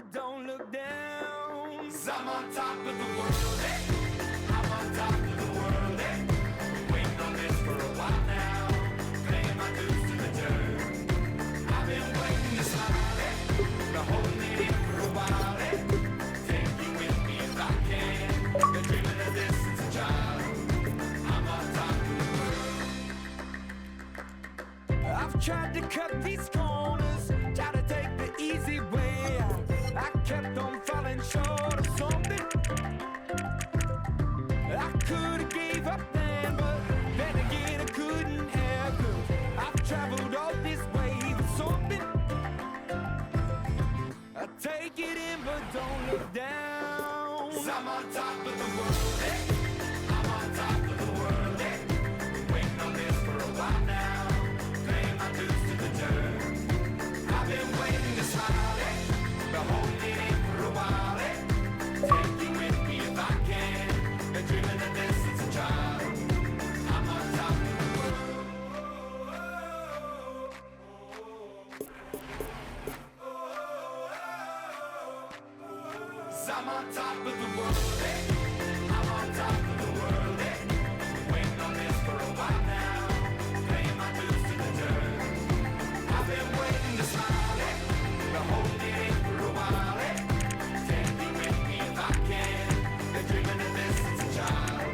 but don't look down. 'Cause I'm on top of the world, hey. I'm on top of the world, hey. Waiting on this for a while now, paying my dues to the dirt. I've been waiting to smile, hey. Been holding it in for a while, hey. Take you with me if I can. Been dreaming of this since a child. I'm on top of the world. I've tried to cut these corners, try to take the easy way out. I kept on falling short of something. I could've gave up then, but then again I couldn't have. 'Cause I've traveled all this way for something. I take it in, but don't look down. 'Cause I'm on top of the world, hey. I'm on top of the world, hey. Waiting on this for a while now, paying my dues to the dirt. I've been waiting to smile, hey. Been holding it in for a while, hey. Take you with me if I can. Been dreaming of this since a child. I'm on top of the world. 'Cause I'm on top of the world, hey. I'm on top of the world, hey. Waiting on this for a while now, paying my dues to the dirt. I've been waiting to smile, hey. Been holding it in for a while, hey. Take you with me if I can. Been dreaming of this since a child.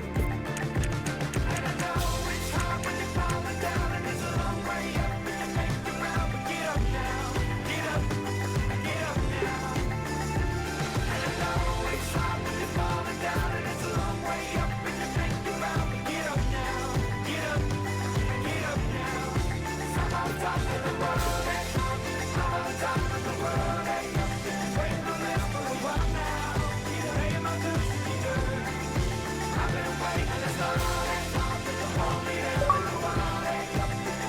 And I know it's hard when you're falling down, and it's a long way up, and you make it round, but get up now, get up now. And I know it's hard when you're falling down, and it's a long way up, and you make it round, but get up now, get up now. 'Cause I'm on top of the world, hey. I'm on top of the world, hey. Waiting on this for a while now, paying my dues to the dirt. I've been waiting to start, hey. Hold me there for a while, hey.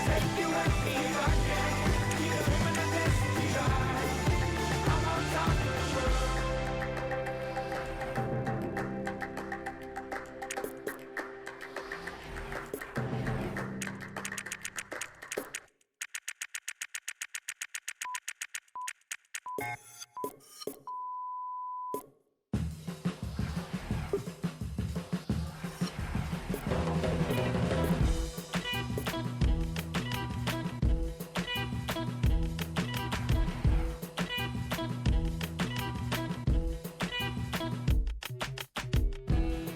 Take you with me if I can. Dreaming of this to be ours. I'm on top of the world.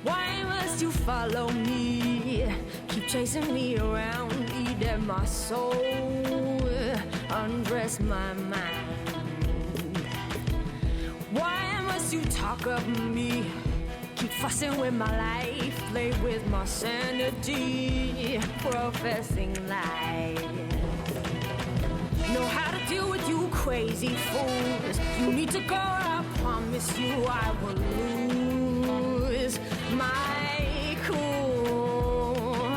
Why must you follow me? Keep chasing me around, eat at my soul, undress my mind. Why must you talk of me? Keep fussing with my life, play with my sanity, professing lies. Know how to deal with you crazy fools. You need to go, I promise you I will lose my cool.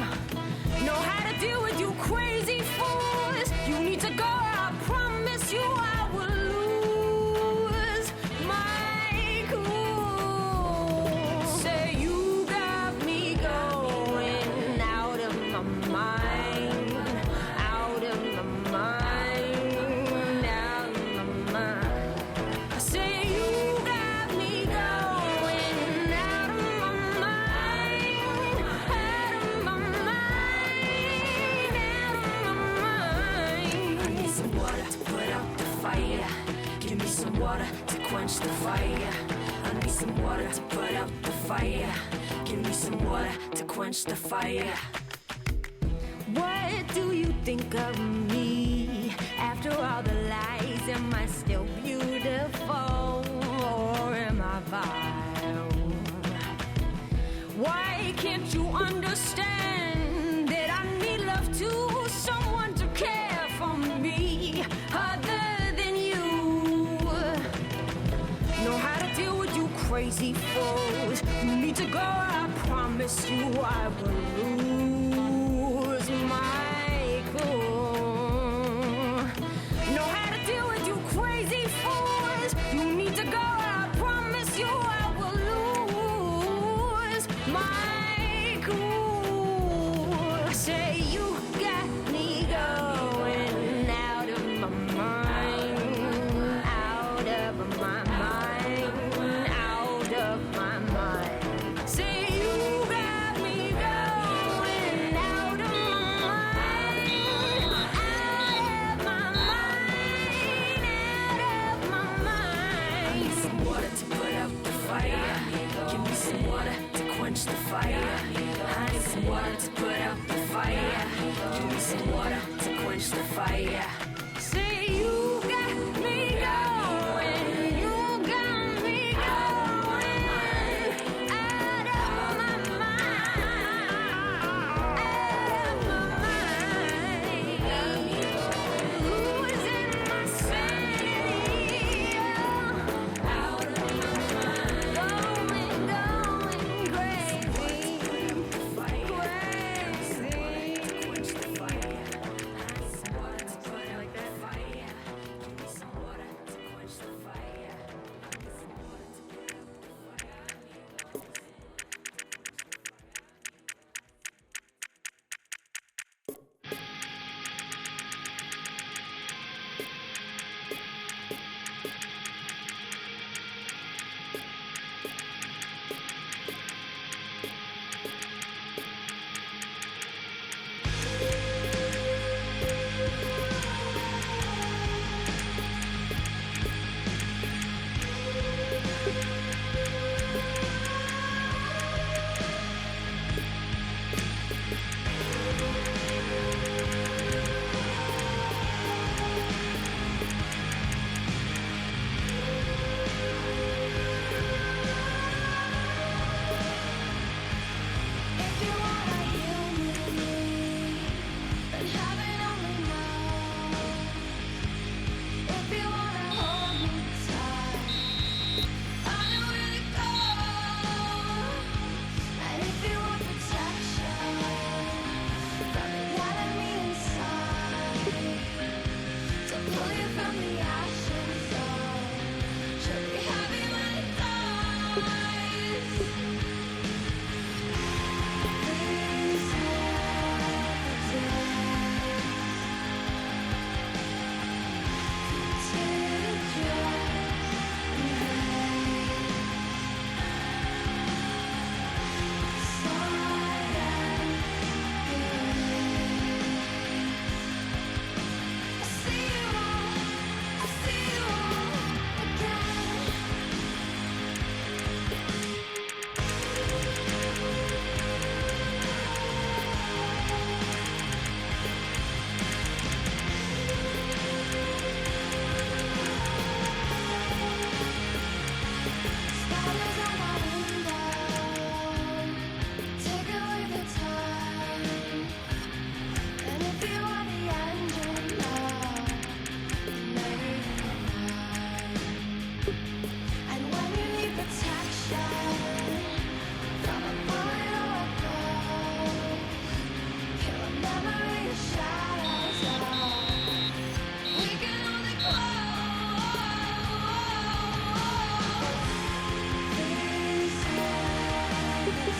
Know how to deal with you crazy fools. You need to go, I promise you I will lose my cool. Say you got me going out of my mind, out of my mind, out of my mind. I say you got me going out of my mind, out of my mind, out of my mind. I need some water to put out the fire. Give me some water to quench the fire. I need some water to put out the fire. Give me some water to quench the fire. What do you think of me? After all the lies, am I still beautiful or am I vile? Why can't you understand that I need love too? Someone to care for me other than you. Know how to deal with you crazy fools. You need to go, I promise you I will lose my cool. Know how to deal with you crazy fools. You need to go, I promise you I will lose my cool. I say you got me going out of my mind, out of my mind. some water to put out the fire. Give me some water to quench the fire. Say you got me going, you got me going out of my mind, out of my mind. Losing my sanity, out of my mind, going crazy, If you wanna heal me, then heaven only knows. If you wanna hold me tight, I know where to go. And if you want protection from the enemy inside, to pull you from the ashes, she'll be happy when it dies. Please take away the time, and if you are the engine now, maybe you're mine. And when you need protection from a bullet or a ghost, kill a memory of shadows. We can only close. Please take the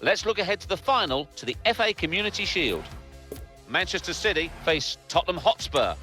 Let's look ahead to the final to the FA Community Shield. Manchester City face Tottenham Hotspur.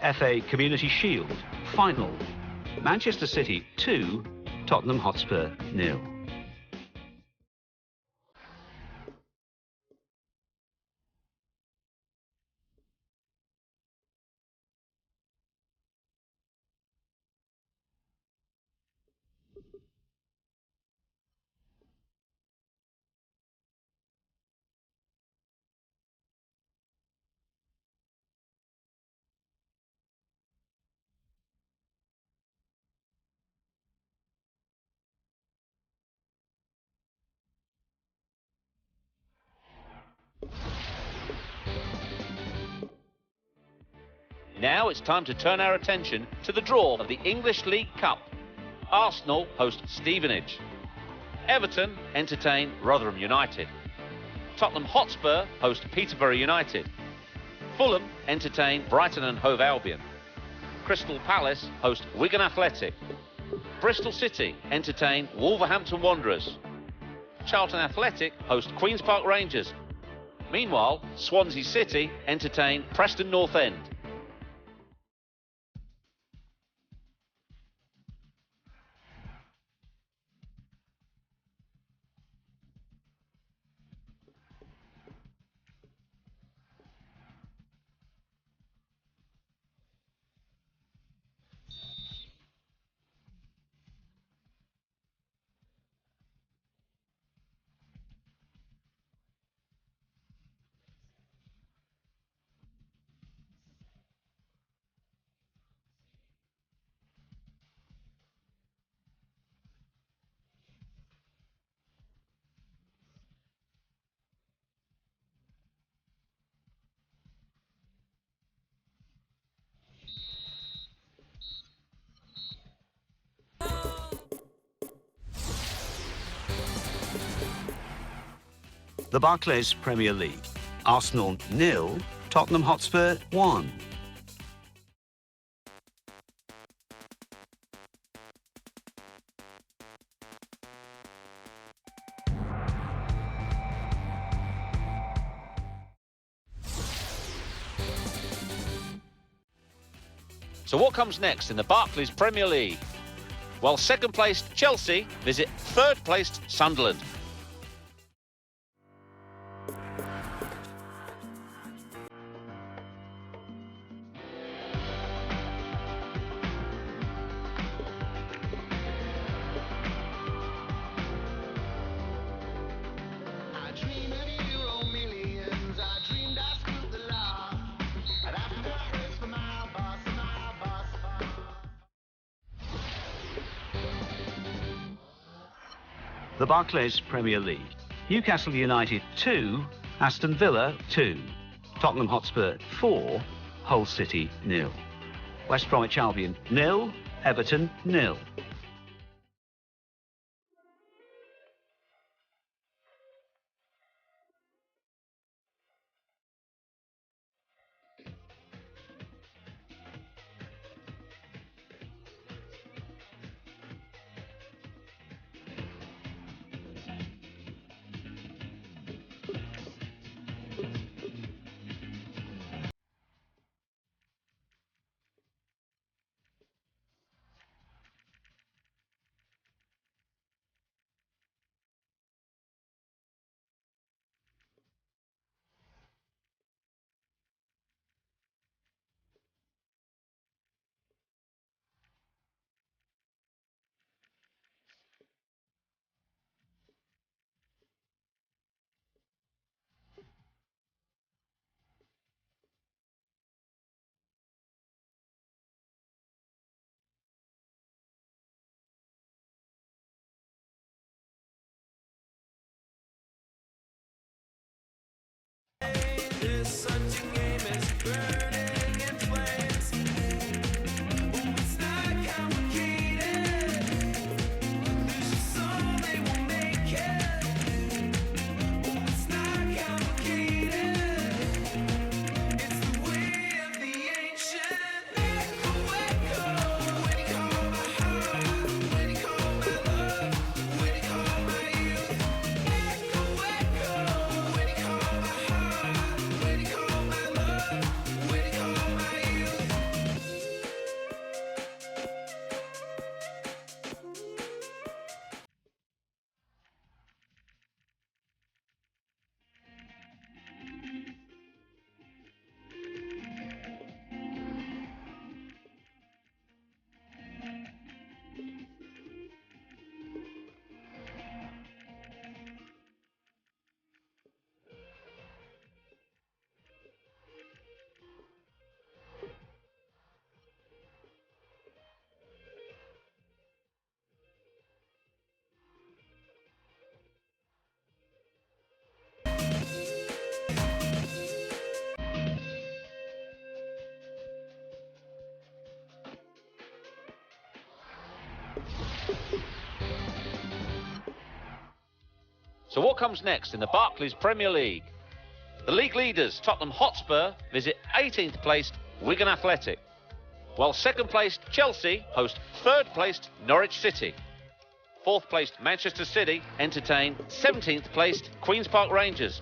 FA Community Shield final. Manchester City 2, Tottenham Hotspur 0. Now it's time to turn our attention to the draw of the English League Cup. Arsenal host Stevenage. Everton entertain Rotherham United. Tottenham Hotspur host Peterborough United. Fulham entertain Brighton and Hove Albion. Crystal Palace host Wigan Athletic. Bristol City entertain Wolverhampton Wanderers. Charlton Athletic host Queen's Park Rangers. Meanwhile, Swansea City entertain Preston North End. The Barclays Premier League. Arsenal 0, Tottenham Hotspur 1. So what comes next in the Barclays Premier League? Well, second-placed Chelsea visit third-placed Sunderland. The Barclays Premier League. Newcastle United 2, Aston Villa 2. Tottenham Hotspur 4, Hull City 0. West Bromwich Albion 0, Everton 0. So what comes next in the Barclays Premier League? The league leaders, Tottenham Hotspur, visit 18th placed Wigan Athletic, while second placed Chelsea host third placed Norwich City. Fourth placed Manchester City entertain 17th placed Queen's Park Rangers.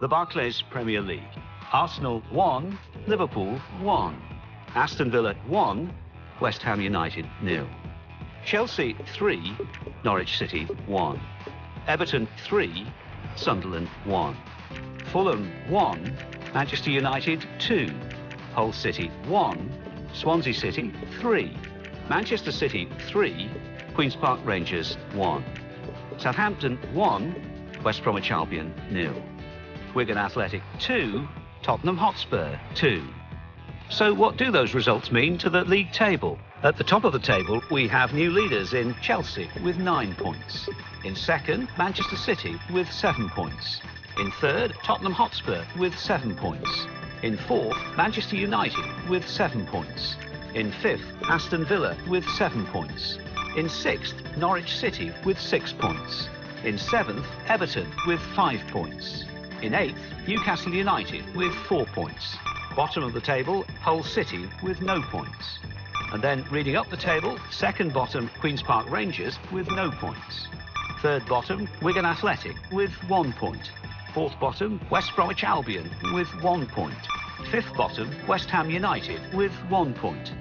The Barclays Premier League. Arsenal 1, Liverpool 1. Aston Villa 1, West Ham United 0. Chelsea 3, Norwich City 1. Everton 3, Sunderland 1. Fulham 1, Manchester United 2. Hull City 1, Swansea City 3. Manchester City 3, Queen's Park Rangers 1. Southampton 1, West Bromwich Albion 0. Wigan Athletic 2, Tottenham Hotspur 2. So what do those results mean to the league table? At the top of the table, we have new leaders in Chelsea with 9 points. In second, Manchester City with 7 points. In third, Tottenham Hotspur with 7 points. In fourth, Manchester United with 7 points. In fifth, Aston Villa with 7 points. In sixth, Norwich City with 6 points. In seventh, Everton with 5 points. In eighth, Newcastle United with 4 points. Bottom of the table, Hull City with no points. And then reading up the table, second bottom, Queen's Park Rangers with no points. Third bottom, Wigan Athletic with 1 point. Fourth bottom, West Bromwich Albion with 1 point. Fifth bottom, West Ham United with 1 point.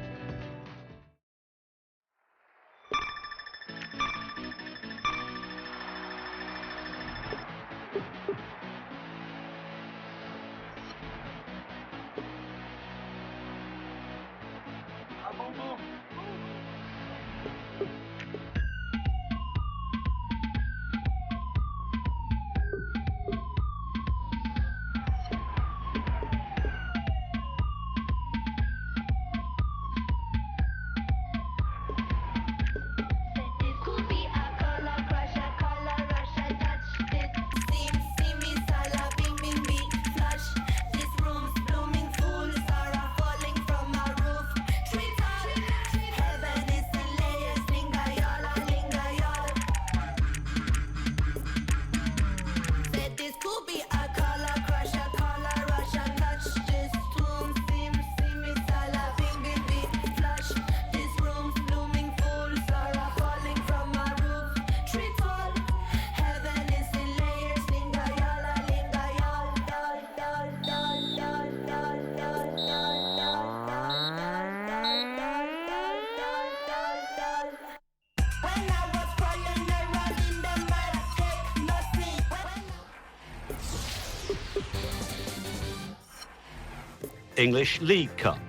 English League Cup.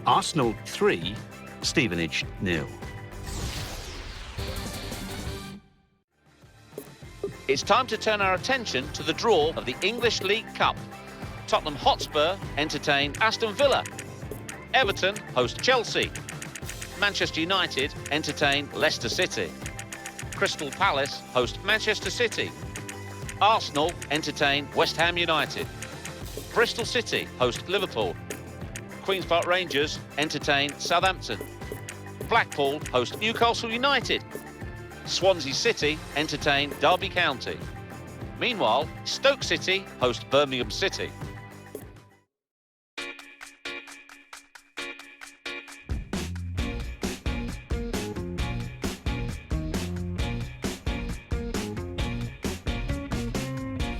Arsenal 3, Stevenage 0. It's time to turn our attention to the draw of the English League Cup. Tottenham Hotspur entertain Aston Villa. Everton host Chelsea. Manchester United entertain Leicester City. Crystal Palace host Manchester City. Arsenal entertain West Ham United. Bristol City host Liverpool. Queen's Park Rangers entertain Southampton. Blackpool host Newcastle United. Swansea City entertain Derby County. Meanwhile, Stoke City host Birmingham City.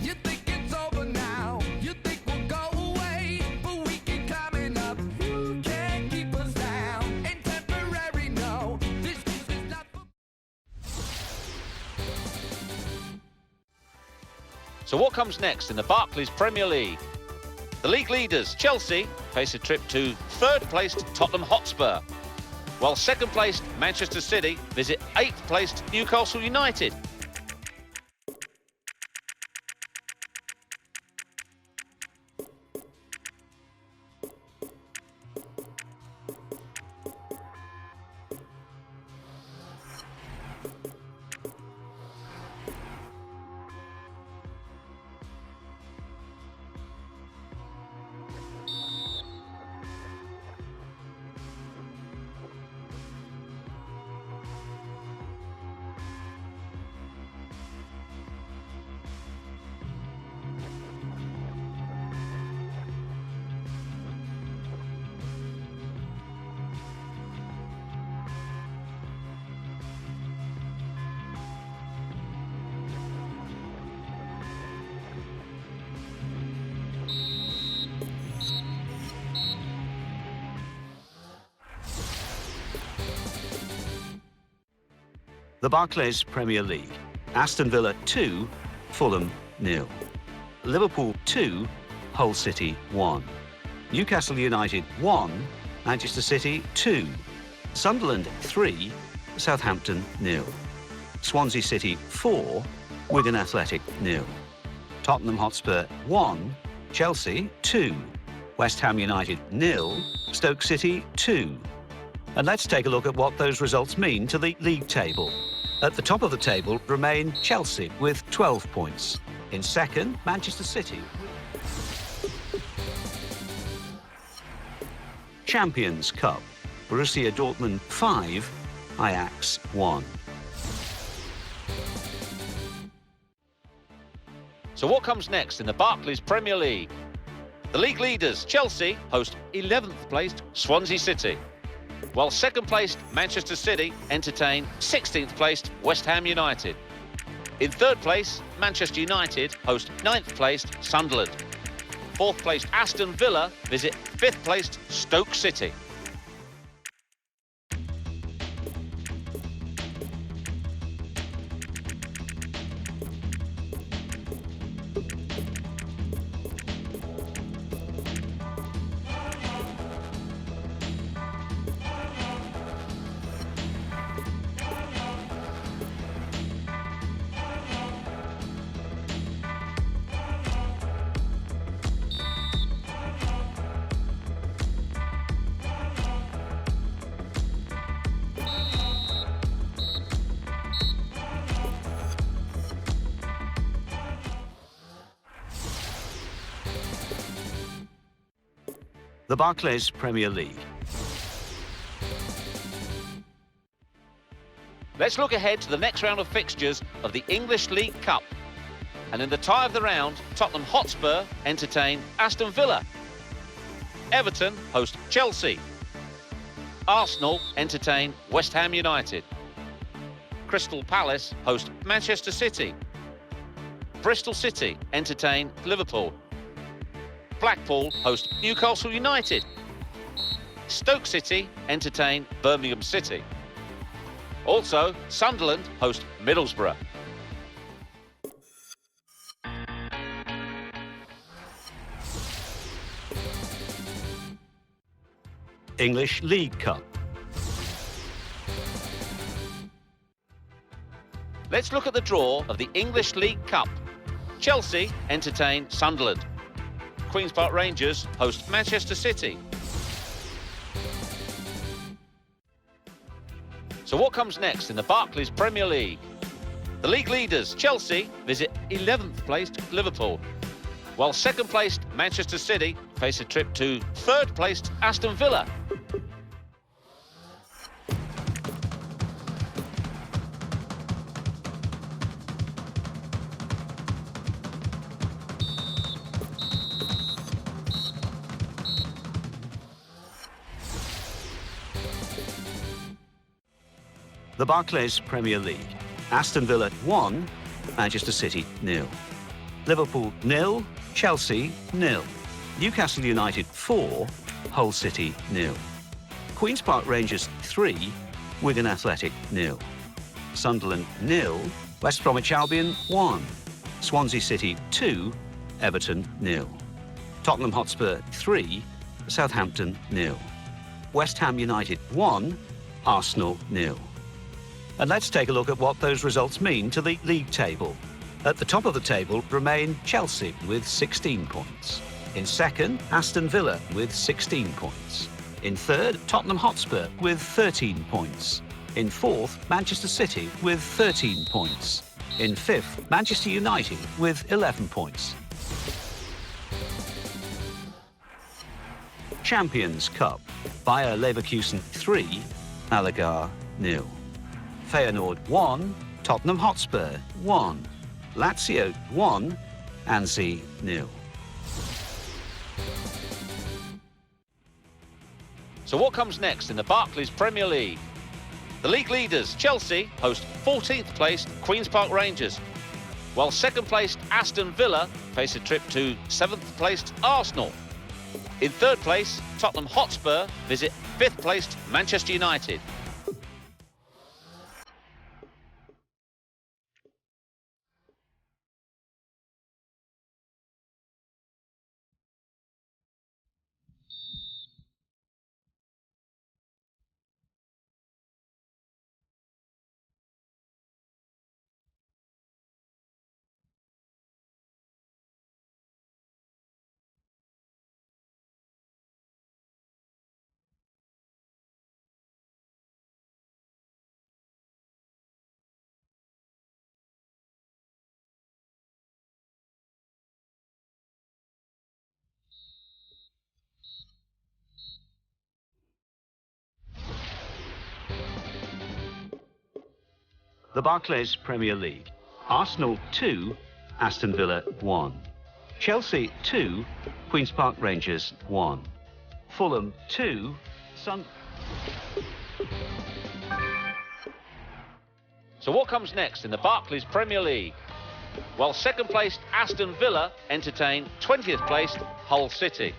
You think it's over now? You think we'll go away? But we keep climbing up. You can't keep us down. Ain't temporary, no. This is not for So what comes next in the Barclays Premier League? The league leaders, Chelsea, face a trip to third-placed Tottenham Hotspur, while second-placed Manchester City visit eighth-placed Newcastle United. The Barclays Premier League. Aston Villa 2, Fulham 0. Liverpool 2, Hull City 1. Newcastle United 1, Manchester City 2. Sunderland 3, Southampton 0. Swansea City 4, Wigan Athletic 0. Tottenham Hotspur 1, Chelsea 2. West Ham United 0, Stoke City 2. And let's take a look at what those results mean to the league table. At the top of the table remain Chelsea with 12 points. In second, Manchester City. Champions Cup. Borussia Dortmund 5, Ajax 1. So what comes next in the Barclays Premier League? The league leaders, Chelsea, host 11th placed Swansea City, while second placed Manchester City entertain 16th placed West Ham United. In third place, Manchester United host 9th placed Sunderland. Fourth placed Aston Villa visit 5th placed Stoke City. The Barclays Premier League. Let's look ahead to the next round of fixtures of the English League Cup. And in the tie of the round, Tottenham Hotspur entertain Aston Villa. Everton host Chelsea. Arsenal entertain West Ham United. Crystal Palace host Manchester City. Bristol City entertain Liverpool. Blackpool host Newcastle United. Stoke City entertain Birmingham City. Also, Sunderland host Middlesbrough. English League Cup. Let's look at the draw of the English League Cup. Chelsea entertain Sunderland. Queen's Park Rangers host Manchester City. So what comes next in the Barclays Premier League? The league leaders, Chelsea, visit 11th placed Liverpool, while second placed Manchester City face a trip to third placed Aston Villa. The Barclays Premier League. Aston Villa 1, Manchester City 0. Liverpool 0, Chelsea 0. Newcastle United 4, Hull City 0. Queen's Park Rangers 3, Wigan Athletic 0. Sunderland 0, West Bromwich Albion 1. Swansea City 2, Everton 0. Tottenham Hotspur 3, Southampton 0. West Ham United 1, Arsenal 0. And let's take a look at what those results mean to the league table. At the top of the table remain Chelsea with 16 points. In second, Aston Villa with 16 points. In third, Tottenham Hotspur with 13 points. In fourth, Manchester City with 13 points. In fifth, Manchester United with 11 points. Champions Cup. Bayer Leverkusen 3, Malaga 0. Feyenoord 1, Tottenham Hotspur 1. Lazio 1, Annecy 0. So what comes next in the Barclays Premier League? The league leaders, Chelsea, host 14th placed Queen's Park Rangers, while second placed Aston Villa face a trip to 7th placed Arsenal. In third place, Tottenham Hotspur visit 5th placed Manchester United. The Barclays Premier League. Arsenal 2, Aston Villa 1. Chelsea 2, Queen's Park Rangers 1. Fulham 2, So what comes next in the Barclays Premier League? While second placed Aston Villa entertain 20th placed Hull City.